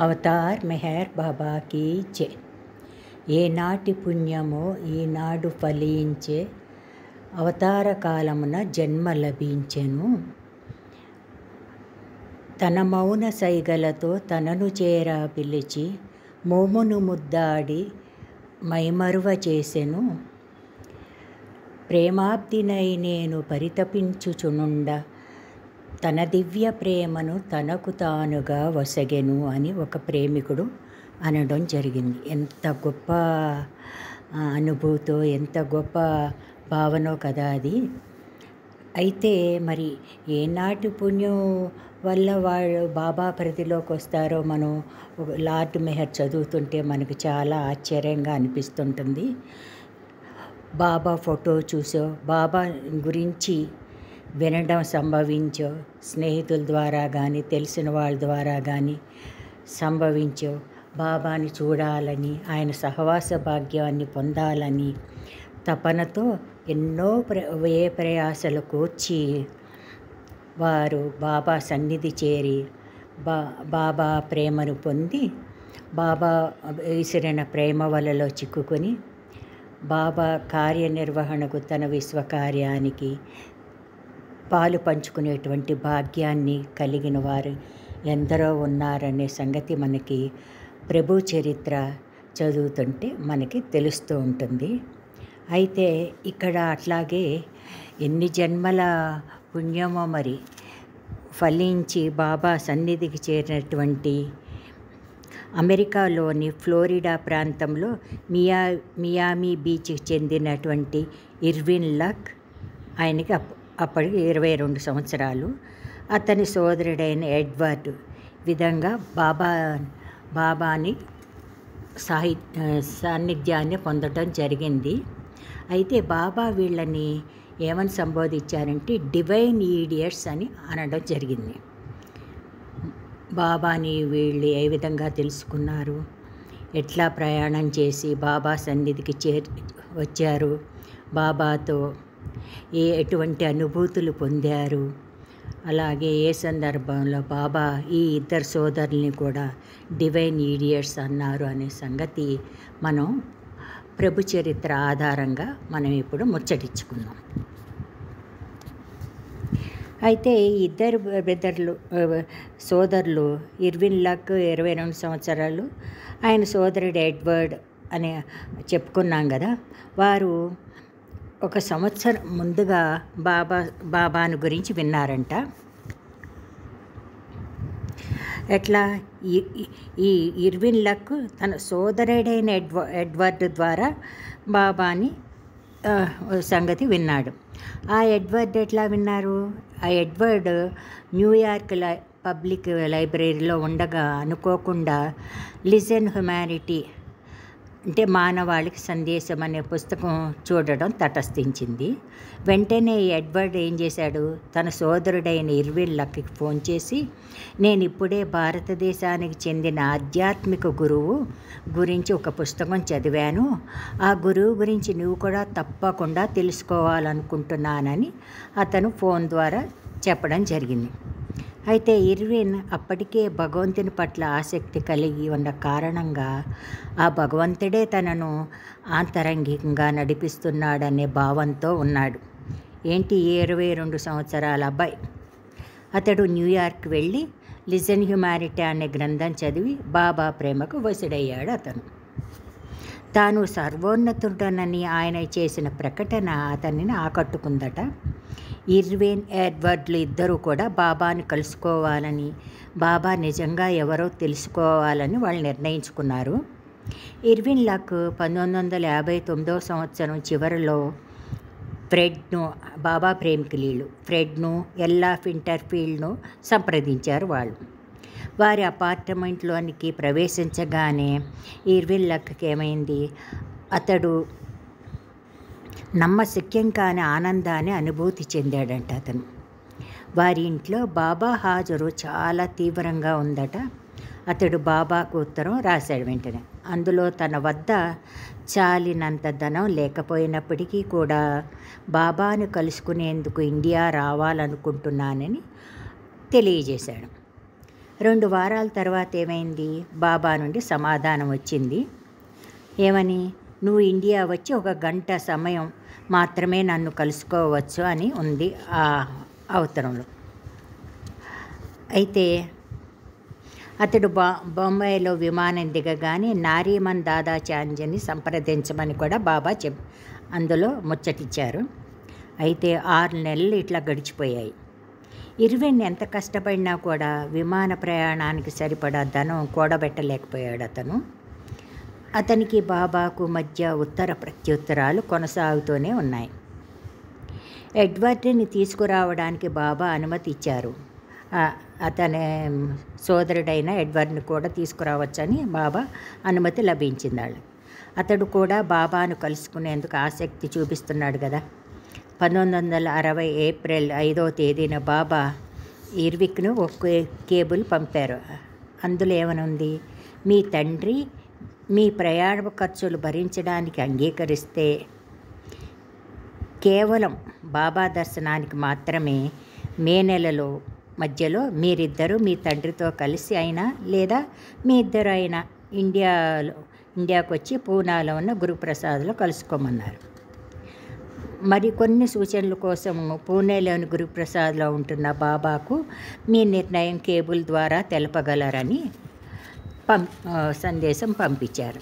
Avatar Meher బాబా key జై. ఏనాటి పుణ్యమో ఈనాడు ఫలించే, అవతార కాలమున జన్మ లభించెను. తన మౌన సైగలతో తనను చేరా పిలిచి, మోమును ముద్దాడి మైమరువ చేసెను. ప్రేమాబ్దినై నేను పరితపించుచునుండ, తన దివ్య ప్రేమను తనకు తానుగా వసగెను అని ఒక ప్రేమికుడు అనడం జరిగింది. ఎంత గొప్ప అనుభూతో, ఎంత గొప్ప భావనో కదా అది. అయితే మరి ఏనాటి పుణ్యం వల్ల వాళ్ళు బాబా పరిధిలోకి వస్తారో మనం లార్డ్ మెహర్ చదువుతుంటే మనకు చాలా ఆశ్చర్యంగా అనిపిస్తుంటుంది. బాబా ఫోటో చూసో, బాబా గురించి వినడం సంభవించో, స్నేహితుల ద్వారా కానీ తెలిసిన వాళ్ళ ద్వారా కానీ సంభవించో, బాబాని చూడాలని, ఆయన సహవాస భాగ్యాన్ని పొందాలని తపనతో ఎన్నో వ్యయ ప్రయాసలు కూర్చి వారు బాబా సన్నిధి చేరి బాబా ప్రేమను పొంది, బాబా విసిరిన ప్రేమ వలలో చిక్కుకొని బాబా కార్యనిర్వహణకు, తన విశ్వకార్యానికి పాలు పంచుకునేటువంటి భాగ్యాన్ని కలిగిన వారు ఎందరో ఉన్నారనే సంగతి మనకి ప్రభు చరిత్ర చదువుతుంటే మనకి తెలుస్తూ ఉంటుంది. అయితే ఇక్కడ అట్లాగే ఎన్ని జన్మల పుణ్యమో మరి ఫలించి బాబా సన్నిధికి చేరినటువంటి అమెరికాలోని ఫ్లోరిడా ప్రాంతంలో మియామి బీచ్కి చెందినటువంటి ఇర్విన్ లక్, ఆయనకి అప్పటికి 22 సంవత్సరాలు, అతని సోదరుడైన ఎడ్వర్డ్ విధంగా బాబాని సాన్నిధ్యాన్ని పొందడం జరిగింది. అయితే బాబా వీళ్ళని ఏమని సంబోధించారంటే డివైన్ ఈడియట్స్ అని అనడం జరిగింది. బాబాని వీళ్ళు ఏ విధంగా తెలుసుకున్నారు, ఎట్లా ప్రయాణం చేసి బాబా సన్నిధికి వచ్చారు, బాబాతో ఎటువంటి అనుభూతులు పొందారు, అలాగే ఏ సందర్భంలో బాబా ఈ ఇద్దరు సోదరుల్ని కూడా డివైన్ ఈడియట్స్ అన్నారు అనే సంగతి మనం ప్రభు చరిత్ర ఆధారంగా మనం ఇప్పుడు ముచ్చటించుకుందాం. అయితే ఈ ఇద్దరు సోదరులు ఇర్విన్ లక్ 22 సంవత్సరాలు, ఆయన సోదరుడు ఎడ్వర్డ్ అని చెప్పుకున్నాం కదా. వారు ఒక సంవత్సరం ముందుగా బాబాను గురించి విన్నారంట. ఎట్లా ఈ ఇర్విన్ లక్ తన సోదరుడైన ఎడ్వర్డ్ ద్వారా బాబాని సంగతి విన్నాడు. ఆ ఎడ్వర్డ్ ఎట్లా విన్నారు? ఆ ఎడ్వర్డ్ న్యూయార్క్ పబ్లిక్ లైబ్రరీలో ఉండగా అనుకోకుండా లిజన్ హ్యుమానిటీ అంటే మానవాళికి సందేశం అనే పుస్తకం చూడడం తటస్థించింది. వెంటనే ఎడ్వర్డ్ ఏం చేశాడు, తన సోదరుడైన ఇర్విన్ లక్కి ఫోన్ చేసి, నేను ఇప్పుడే భారతదేశానికి చెందిన ఆధ్యాత్మిక గురువు గురించి ఒక పుస్తకం చదివాను, ఆ గురువు గురించి నువ్వు కూడా తప్పకుండా తెలుసుకోవాలనుకుంటున్నానని అతను ఫోన్ ద్వారా చెప్పడం జరిగింది. అయితే ఇర్విన్ అప్పటికే భగవంతుని పట్ల ఆసక్తి కలిగి ఉన్న కారణంగా ఆ భగవంతుడే తనను ఆంతరంగికంగా నడిపిస్తున్నాడనే భావంతో ఉన్నాడు. ఏంటి, 22 సంవత్సరాల అబ్బాయి. అతడు న్యూయార్క్ వెళ్ళి లిజన్ హ్యుమానిటీ అనే గ్రంథం చదివి బాబా ప్రేమకు వశుడయ్యాడు. అతను తాను సర్వోన్నతుడనని ఆయన చేసిన ప్రకటన అతనిని ఆకట్టుకుందట. ఇర్విన్, ఎడ్వర్డ్లు ఇద్దరూ కూడా బాబాను కలుసుకోవాలని, బాబా నిజంగా ఎవరో తెలుసుకోవాలని వాళ్ళు నిర్ణయించుకున్నారు. ఇర్విన్ లక్ 1959 సంవత్సరం చివరిలో బాబా ప్రేమికులు ఫ్రెడ్ను, ఎల్లా ఫింటర్ఫీల్డ్ను సంప్రదించారు. వారి అపార్ట్మెంట్లోనికి ప్రవేశించగానే ఇర్విన్ లక్కి ఏమైంది, అతడు నమ్మశక్యం కాని ఆనందాన్ని అనుభూతి చెందాడంట. అతను వారి ఇంట్లో బాబా హాజరు చాలా తీవ్రంగా ఉందట. అతడు బాబాకు ఉత్తరం రాశాడు వెంటనే. అందులో తన వద్ద చాలినంత ధనం లేకపోయినప్పటికీ కూడా బాబాను కలుసుకునేందుకు ఇండియా రావాలనుకుంటున్నానని తెలియజేశాడు. 2 వారాల తర్వాత ఏమైంది, బాబా నుండి సమాధానం వచ్చింది. ఏమని, నువ్వు ఇండియా వచ్చి 1 గంట సమయం మాత్రమే నన్ను కలుసుకోవచ్చు అని ఉంది ఆ అవతరంలో. అయితే అతడు బొంబాయిలో విమానం దిగగానే నారీమన్ దాదాచాంద్ని సంప్రదించమని కూడా బాబా అందులో ముచ్చటిచ్చారు. అయితే 6 నెలలు ఇట్లా గడిచిపోయాయి. ఇర్విన్ ఎంత కష్టపడినా కూడా విమాన ప్రయాణానికి సరిపడా ధనం కూడబెట్టలేకపోయాడు అతను. అతనికి బాబాకు మధ్య ఉత్తర ప్రత్యుత్తరాలు కొనసాగుతూనే ఉన్నాయి. ఎడ్వర్డ్ని తీసుకురావడానికి బాబా అనుమతి ఇచ్చారు. అతని సోదరుడైన ఎడ్వర్డ్ని కూడా తీసుకురావచ్చని బాబా అనుమతి లభించింది. అతడు కూడా బాబాను కలుసుకునేందుకు ఆసక్తి చూపిస్తున్నాడు కదా. 1960 ఏప్రిల్ 5వ తేదీన బాబా ఇర్విన్కు ఒక కేబుల్ పంపారు. అందులో ఏమనుంది, మీ తండ్రి మీ ప్రయాణ ఖర్చులు భరించడానికి అంగీకరిస్తే కేవలం బాబా దర్శనానికి మాత్రమే మే నెలలో మధ్యలో మీరిద్దరూ మీ తండ్రితో కలిసి అయినా లేదా మీ ఇద్దరు అయినా ఇండియాకు వచ్చి పూనాలో ఉన్న గురుప్రసాద్లో కలుసుకోమన్నారు. మరికొన్ని సూచనల కోసం పూణేలోని గురుప్రసాద్లో ఉంటున్న బాబాకు మీ నిర్ణయం కేబుల్ ద్వారా తెలపగలరని సందేశం పంపించారు.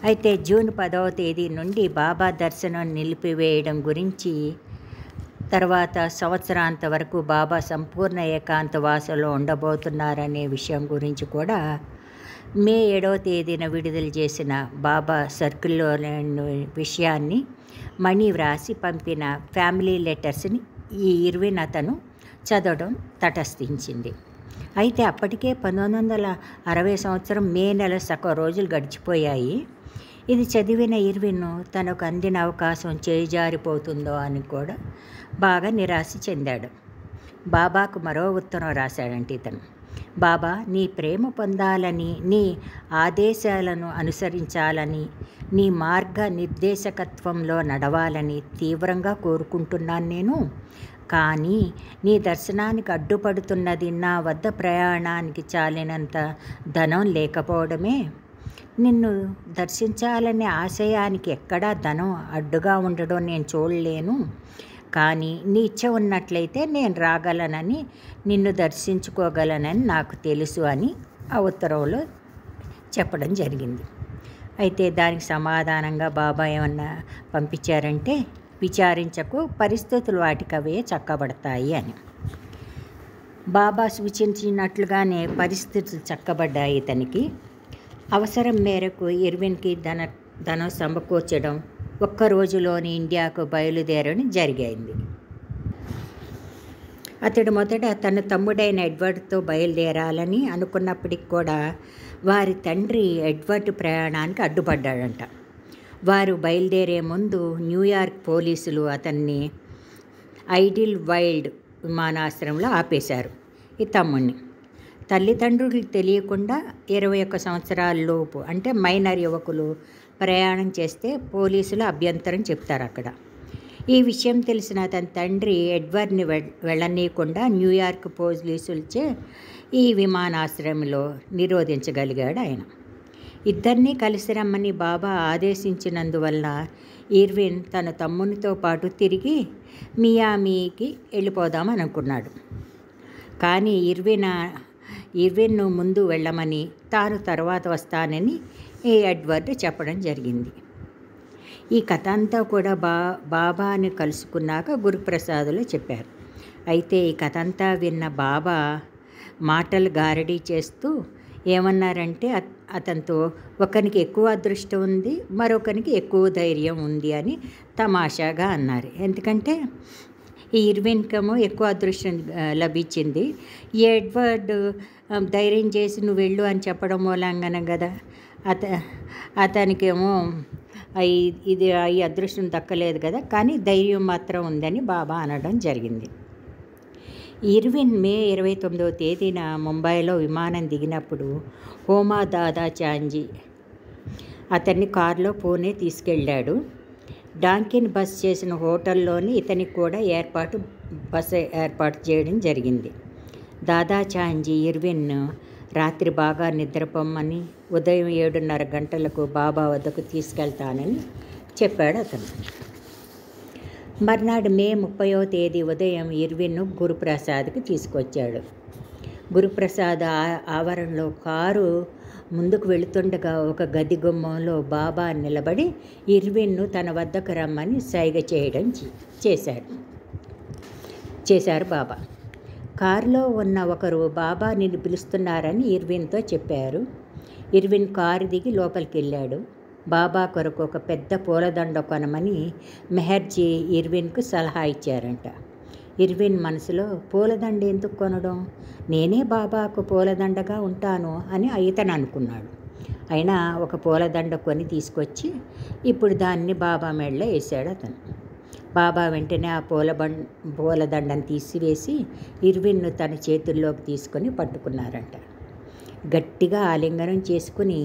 అయితే జూన్ 10వ తేదీ నుండి బాబా దర్శనం నిలిపివేయడం గురించి, తర్వాత సంవత్సరాంత వరకు బాబా సంపూర్ణ ఏకాంతవాసలో ఉండబోతున్నారనే విషయం గురించి కూడా మే 7వ తేదీన విడుదల చేసిన బాబా సర్కిల్లోని విషయాన్ని మణి వ్రాసి పంపిన ఫ్యామిలీ లెటర్స్ని ఈ ఇర్విన్ అతను చదవడం తటస్థించింది. అయితే అప్పటికే 1960 సంవత్సరం మే నెల సగం రోజులు గడిచిపోయాయి. ఇది చదివిన ఇర్విన్ తనకు అందిన అవకాశం చేజారిపోతుందో అని కూడా బాగా నిరాశ చెందాడు. బాబాకు మరో ఉత్తరం రాశాడంటే ఇతను, బాబా, నీ ప్రేమ పొందాలని, నీ ఆదేశాలను అనుసరించాలని, నీ మార్గ నిర్దేశకత్వంలో నడవాలని తీవ్రంగా కోరుకుంటున్నాను నేను. కానీ నీ దర్శనానికి అడ్డుపడుతున్నది నా వద్ద ప్రయాణానికి చాలినంత ధనం లేకపోవడమే. నిన్ను దర్శించాలనే ఆశయానికి ఎక్కడా ధనం అడ్డుగా ఉండడం నేను చూడలేను. కానీ నీ ఇచ్చ ఉన్నట్లయితే నేను రాగలనని, నిన్ను దర్శించుకోగలనని నాకు తెలుసు అని ఆ ఉత్తరంలో చెప్పడం జరిగింది. అయితే దానికి సమాధానంగా బాబా ఏమన్నా పంపించారంటే, విచారించకు, పరిస్థితులు వాటికవే చక్కబడతాయి అని. బాబా సూచించినట్లుగానే పరిస్థితులు చక్కబడ్డాయి. ఇతనికి అవసరం మేరకు ఇర్విన్కి ధనం సమకూర్చడం, ఒక్క రోజులోని ఇండియాకు బయలుదేరడం జరిగింది. అతడు మొదట తన తమ్ముడైన ఎడ్వర్డ్తో బయలుదేరాలని అనుకున్నప్పటికి కూడా వారి తండ్రి ఎడ్వర్డ్ ప్రయాణానికి అడ్డుపడ్డాడంట. వారు బయలుదేరే ముందు న్యూయార్క్ పోలీసులు అతన్ని ఐడిల్ వైల్డ్ విమానాశ్రయంలో ఆపేశారు. ఈ తమ్ముడిని తల్లిదండ్రులకు తెలియకుండా 21 సంవత్సరాల లోపు అంటే మైనర్ యువకులు ప్రయాణం చేస్తే పోలీసులు అభ్యంతరం చెప్తారు అక్కడ. ఈ విషయం తెలిసిన అతని తండ్రి ఎడ్వర్డ్ని వెళ్ళనీయకుండా న్యూయార్క్ పోలీసులచే ఈ విమానాశ్రయంలో నిరోధించగలిగాడు ఆయన. ఇద్దరినీ కలిసి రమ్మని బాబా ఆదేశించినందువల్ల ఇర్విన్ తన తమ్మునితో పాటు తిరిగి మియామీకి వెళ్ళిపోదామని అనుకున్నాడు. కానీ ఇర్విన్ను ముందు వెళ్ళమని, తాను తర్వాత వస్తానని ఎడ్వర్డ్ చెప్పడం జరిగింది. ఈ కథ అంతా కూడా బాబాని కలుసుకున్నాక గురుప్రసాద్లో చెప్పారు. అయితే ఈ కథ అంతా విన్న బాబా మాటలు గారడీ చేస్తూ ఏమన్నారంటే, అతనితో ఒకరికి ఎక్కువ అదృష్టం ఉంది, మరొకరికి ఎక్కువ ధైర్యం ఉంది అని తమాషాగా అన్నారు. ఎందుకంటే ఈ ఇర్విన్కేమో ఎక్కువ అదృష్టం లభించింది, ఈ ఎడ్వర్డ్ ధైర్యం చేసి నువ్వు వెళ్ళు అని చెప్పడం మూలంగానే కదా అతనికేమో ఈ అదృష్టం దక్కలేదు కదా, కానీ ధైర్యం మాత్రం ఉందని బాబా అనడం జరిగింది. ఇర్విన్ మే 29వ తేదీన ముంబైలో విమానం దిగినప్పుడు హోమా దాదాచాంద్జీ అతన్ని కారులో పూణే తీసుకెళ్ళాడు. డాంకిన్ బస్ చేసిన హోటల్లోని ఇతనికి కూడా బస్సు ఏర్పాటు చేయడం జరిగింది. దాదాచాంజీ ఇర్విన్ రాత్రి బాగా నిద్రపోమ్మని ఉదయం 7:30 గంటలకు బాబా వద్దకు తీసుకెళ్తానని చెప్పాడు అతను. మర్నాడు మే 30వ తేదీ ఉదయం ఇర్విన్ను గురుప్రసాద్కి తీసుకొచ్చాడు. గురుప్రసాద్ ఆవరణలో కారు ముందుకు వెళుతుండగా ఒక గది గుమ్మంలో బాబా నిలబడి ఇర్విన్ను తన వద్దకు రమ్మని సైగ చేశారు బాబా. కారులో ఉన్న ఒకరు బాబా నిన్ను పిలుస్తున్నారని ఇర్విన్తో చెప్పారు. ఇర్విన్ కారు దిగి లోపలికి వెళ్ళాడు. బాబా కొరకు ఒక పెద్ద పూలదండ కొనమని మెహర్జీ ఇర్విన్కు సలహా ఇచ్చారంట. ఇర్విన్ మనసులో పూలదండ ఎందుకు కొనడం, నేనే బాబాకు పూలదండగా ఉంటాను అని ఇతను అనుకున్నాడు. అయినా ఒక పూలదండ కొని తీసుకొచ్చి ఇప్పుడు దాన్ని బాబా మెడలో వేశాడు అతను. బాబా వెంటనే ఆ పూలదండను తీసివేసి ఇర్విన్ను తన చేతుల్లోకి తీసుకొని పట్టుకున్నారంట. గట్టిగా ఆలింగనం చేసుకుని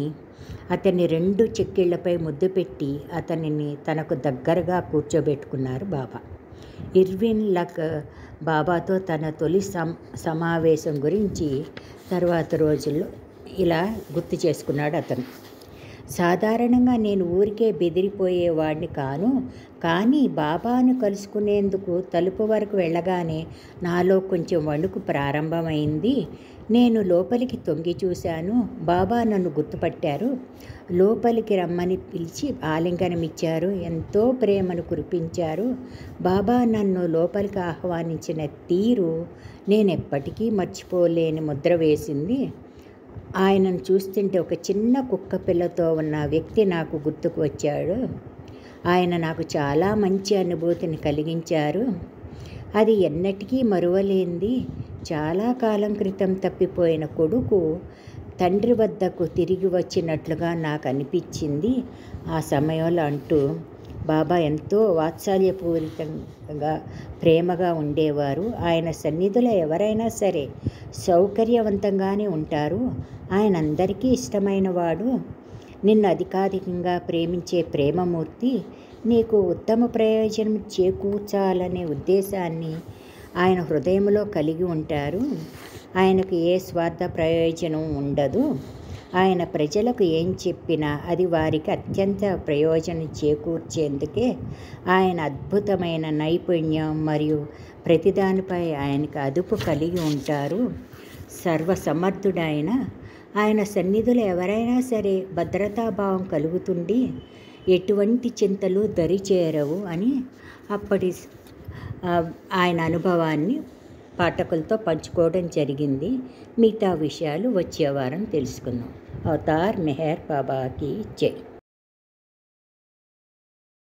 అతన్ని 2 చెక్కిళ్లపై ముద్దు పెట్టి అతనిని తనకు దగ్గరగా కూర్చోబెట్టుకున్నారు బాబా. ఇర్విన్ లక్ బాబాతో తన తొలి సమావేశం గురించి తర్వాత రోజుల్లో ఇలా గుర్తు చేసుకున్నాడు అతను. సాధారణంగా నేను ఊరికే బెదిరిపోయేవాడిని కాను, కానీ బాబాను కలుసుకునేందుకు తలుపు వరకు వెళ్ళగానే నాలో కొంచెం వణుకు ప్రారంభమైంది. నేను లోపలికి తొంగి చూశాను. బాబా నన్ను గుర్తుపట్టారు. లోపలికి రమ్మని పిలిచి ఆలింగనమిచ్చారు. ఎంతో ప్రేమను కురిపించారు. బాబా నన్ను లోపలికి ఆహ్వానించిన తీరు నేనెప్పటికీ మర్చిపోలేని ముద్ర వేసింది. ఆయనను చూస్తుంటే ఒక చిన్న కుక్క పిల్లతో ఉన్న వ్యక్తి నాకు గుర్తుకు వచ్చాడు. ఆయన నాకు చాలా మంచి అనుభూతిని కలిగించారు. అది ఎన్నటికీ మరువలేంది. చాలా కాలం క్రితం తప్పిపోయిన కొడుకు తండ్రి వద్దకు తిరిగి వచ్చినట్లుగా నాకు అనిపించింది ఆ సమయంలో అంటూ బాబా ఎంతో వాత్సల్యపూరితంగా ప్రేమగా ఉండేవారు. ఆయన సన్నిధిలో ఎవరైనా సరే సౌకర్యవంతంగానే ఉంటారు. ఆయన అందరికీ ఇష్టమైన వాడు. నిన్ను అధికాధికంగా ప్రేమించే ప్రేమమూర్తి. నీకు ఉత్తమ ప్రయోజనం చేకూర్చాలనే ఉద్దేశాన్ని ఆయన హృదయంలో కలిగి ఉంటారు. ఆయనకు ఏ స్వార్థ ప్రయోజనం ఉండదు. ఆయన ప్రజలకు ఏం చెప్పినా అది వారికి అత్యంత ప్రయోజనం చేకూర్చేందుకే. ఆయన అద్భుతమైన నైపుణ్యం మరియు ప్రతిదానిపై ఆయనకు అదుపు కలిగి ఉంటారు. సర్వసమర్థుడైన ఆయన సన్నిధిలో ఎవరైనా సరే భద్రతాభావం కలుగుతుంది. ఎటువంటి చింతలు దరిచేరవు అని అప్పటి ఆయన అనుభవాన్ని పాఠకులతో పంచుకోవడం జరిగింది. మిగతా విషయాలు వచ్చే వారం తెలుసుకుందాం. అవతార్ మెహర్ బాబాకి జై.